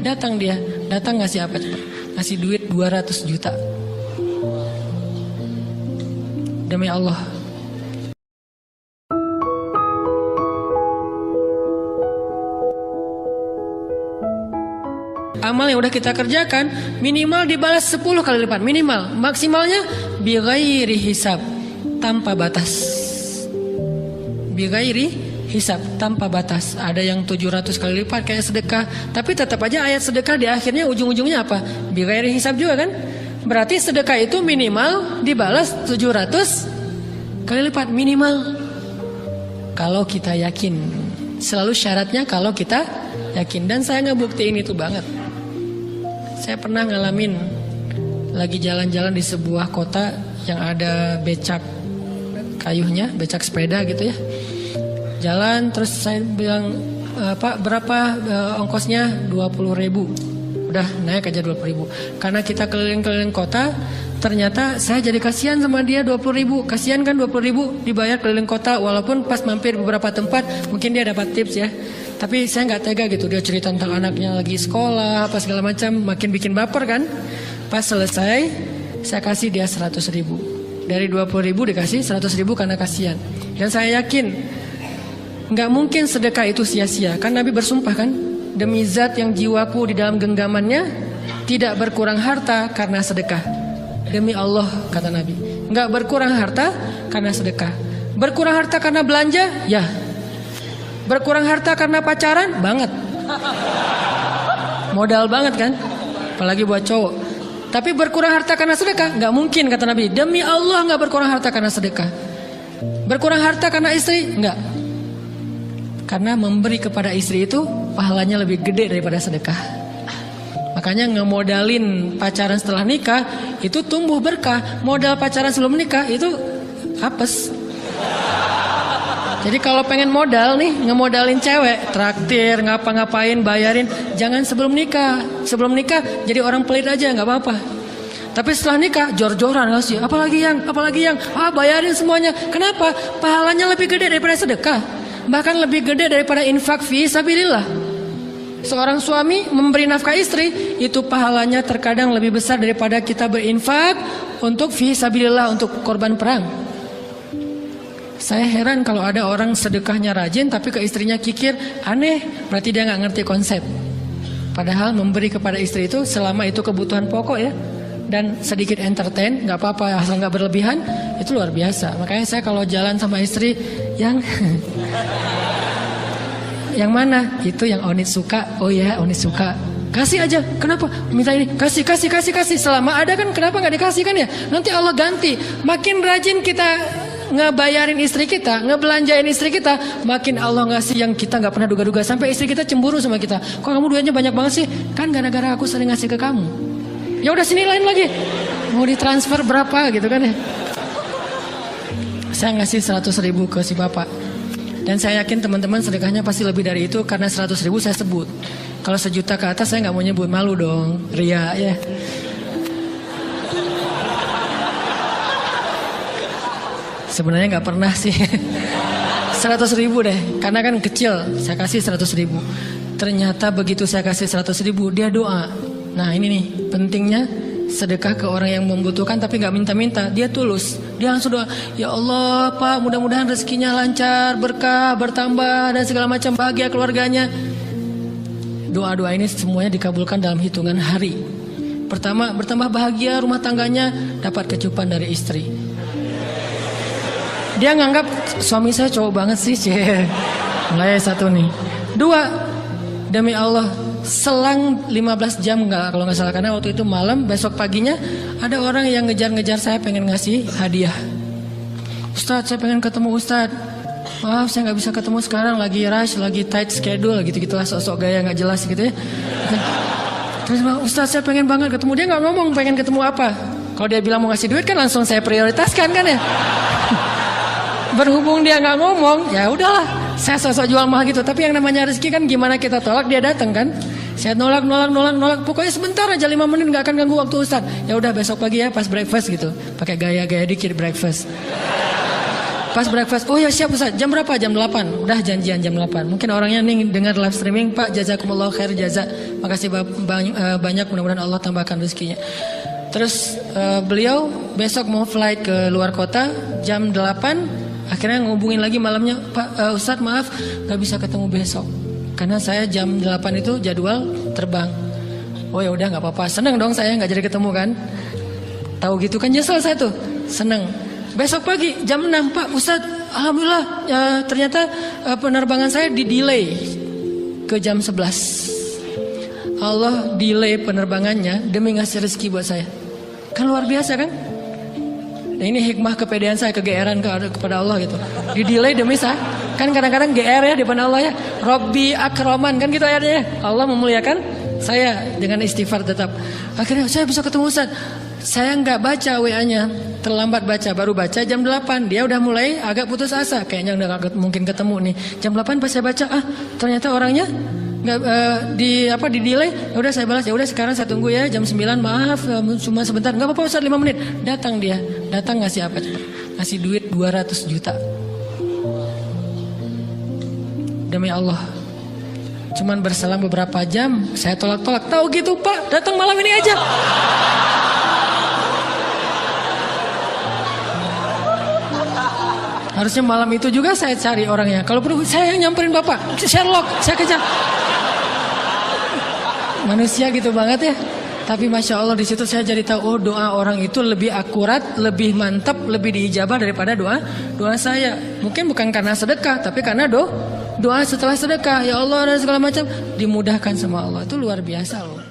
datang dia. Datang ngasih apa coba? Ngasih duit 200 juta. Demi Allah. Amal yang udah kita kerjakan minimal dibalas 10 kali lipat, minimal. Maksimalnya bighairi hisab, tanpa batas. Bighairi hisab, tanpa batas. Ada yang 700 kali lipat kayak sedekah, tapi tetap aja ayat sedekah di akhirnya ujung-ujungnya apa? Bighairi hisab juga kan? Berarti sedekah itu minimal dibalas 700 kali lipat, minimal. Kalau kita yakin. Selalu syaratnya kalau kita yakin. Dan saya ngebuktiin itu banget. Saya pernah ngalamin lagi jalan-jalan di sebuah kota yang ada becak kayuhnya, becak sepeda gitu ya. Jalan terus saya bilang, Pak berapa ongkosnya? 20.000. Udah naik aja 20.000. Karena kita keliling-keliling kota, ternyata saya jadi kasihan sama dia 20.000. Kasihan kan 20.000 dibayar keliling kota, walaupun pas mampir beberapa tempat mungkin dia dapat tips ya. Tapi saya nggak tega gitu, dia cerita tentang anaknya lagi sekolah apa segala macam, makin bikin baper kan. Pas selesai saya kasih dia 100.000. Dari 20.000 dikasih 100.000 karena kasihan. Dan saya yakin nggak mungkin sedekah itu sia-sia. Kan Nabi bersumpah kan, demi zat yang jiwaku di dalam genggamannya, tidak berkurang harta karena sedekah. Demi Allah kata Nabi, nggak berkurang harta karena sedekah. Berkurang harta karena belanja? Ya. Berkurang harta karena pacaran? Banget. Modal banget kan? Apalagi buat cowok. Tapi berkurang harta karena sedekah? Nggak mungkin kata Nabi. Demi Allah nggak berkurang harta karena sedekah. Berkurang harta karena istri? Nggak. Karena memberi kepada istri itu pahalanya lebih gede daripada sedekah. Makanya ngemodalin pacaran setelah nikah itu tumbuh berkah. Modal pacaran sebelum nikah itu apes. Jadi kalau pengen modal nih, ngemodalin cewek, traktir, ngapa-ngapain, bayarin, jangan sebelum nikah. Sebelum nikah jadi orang pelit aja, nggak apa-apa. Tapi setelah nikah, jor-joran ngasih, apalagi yang, bayarin semuanya. Kenapa? Pahalanya lebih gede daripada sedekah. Bahkan lebih gede daripada infak fi sabilillah. Seorang suami memberi nafkah istri, itu pahalanya terkadang lebih besar daripada kita berinfak untuk fi sabilillah, untuk korban perang. Saya heran kalau ada orang sedekahnya rajin tapi ke istrinya kikir, aneh, berarti dia nggak ngerti konsep. Padahal memberi kepada istri itu selama itu kebutuhan pokok ya, dan sedikit entertain, nggak apa-apa asal nggak berlebihan, itu luar biasa. Makanya saya kalau jalan sama istri yang mana? Itu yang Onit suka. Oh ya, Onit suka. Kasih aja. Kenapa? Minta ini. Kasih. Selama ada kan kenapa nggak dikasih kan ya? Nanti Allah ganti. Makin rajin kita ngebayarin istri kita, ngebelanjain istri kita, makin Allah ngasih yang kita nggak pernah duga-duga. Sampai istri kita cemburu sama kita. Kok kamu duitnya banyak banget sih? Kan gara-gara aku sering ngasih ke kamu. Ya udah sini lain lagi. Mau ditransfer berapa gitu kan ya? Saya ngasih 100.000 ke si bapak. Dan saya yakin teman-teman sedekahnya pasti lebih dari itu, karena 100.000 saya sebut. Kalau 1 juta ke atas saya nggak mau nyebut, malu dong, ria ya. Sebenarnya nggak pernah sih. 100.000 deh, karena kan kecil. Saya kasih 100.000. Ternyata begitu saya kasih 100.000, dia doa. Nah ini nih pentingnya sedekah ke orang yang membutuhkan tapi nggak minta-minta. Dia tulus. Dia langsung doa, ya Allah Pak, mudah-mudahan rezekinya lancar, berkah, bertambah dan segala macam, bahagia keluarganya. Doa-doa ini semuanya dikabulkan dalam hitungan hari. Pertama, bertambah bahagia rumah tangganya, dapat kecupan dari istri. Dia nganggap suami saya cowok banget sih, mulai satu nih. 2, demi Allah, selang 15 jam kalau nggak salah, karena waktu itu malam, besok paginya ada orang yang ngejar-ngejar saya pengen ngasih hadiah. Ustadz, saya pengen ketemu Ustadz. Maaf, saya nggak bisa ketemu sekarang, lagi rush, lagi tight schedule, gitu-gitulah, sok-sok gaya nggak jelas gitu ya. Terus Ustadz, saya pengen banget ketemu. Dia nggak ngomong pengen ketemu apa. Kalau dia bilang mau ngasih duit kan langsung saya prioritaskan kan ya. Berhubung dia nggak ngomong, ya udahlah, saya sosok jual mahal gitu. Tapi yang namanya rezeki kan gimana kita tolak, dia datang kan. Saya nolak. Pokoknya sebentar aja, 5 menit nggak akan ganggu waktu Ustadz. Ya udah besok pagi ya pas breakfast gitu, pakai gaya-gaya dikit breakfast. Pas breakfast, oh ya siap Ustaz, jam berapa? Jam 8. Udah janjian jam 8. Mungkin orangnya nih dengar live streaming, Pak jazakumullah khair jaza. Makasih banyak, mudah-mudahan Allah tambahkan rezekinya. Terus beliau besok mau flight ke luar kota jam 8. Akhirnya ngubungin lagi malamnya, Pak Ustaz maaf gak bisa ketemu besok. Karena saya jam 8 itu jadwal terbang. Oh ya udah gak apa-apa, seneng dong saya gak jadi ketemu kan. Tahu gitu kan nyesel saya tuh, seneng. Besok pagi jam 6, Pak Ustadz, alhamdulillah ya, ternyata penerbangan saya di-delay ke jam 11. Allah delay penerbangannya demi ngasih rezeki buat saya. Kan luar biasa kan? Nah, ini hikmah kepedean saya, kegeeran kepada Allah gitu. Di-delay demi saya. Kan kadang-kadang GR ya di depan Allah ya. Robbi akroman kan gitu ayatnya. Allah memuliakan saya dengan istighfar tetap. Akhirnya saya bisa ketemu Ustaz. Saya nggak baca WA-nya, terlambat baca, baru baca jam 8. Dia udah mulai agak putus asa, kayaknya udah gak mungkin ketemu nih. Jam 8 pas saya baca, ternyata orangnya nggak di delay. Ya udah saya balas, ya udah sekarang saya tunggu ya jam 9. Maaf, cuma sebentar. Nggak apa-apa Ustaz, 5 menit. Datang dia, datang ngasih apa? Ngasih duit 200 juta. Demi Allah. Cuman berselang beberapa jam, saya tolak-tolak. Tahu gitu Pak, datang malam ini aja. Harusnya malam itu juga saya cari orangnya. Kalau perlu saya yang nyamperin Bapak. Sherlock, saya kejar. Manusia gitu banget ya. Tapi Masya Allah di situ saya jadi tahu, oh doa orang itu lebih akurat, lebih mantap, lebih diijabah daripada doa saya. Mungkin bukan karena sedekah, tapi karena doa setelah sedekah. Ya Allah dan segala macam dimudahkan sama Allah. Itu luar biasa loh.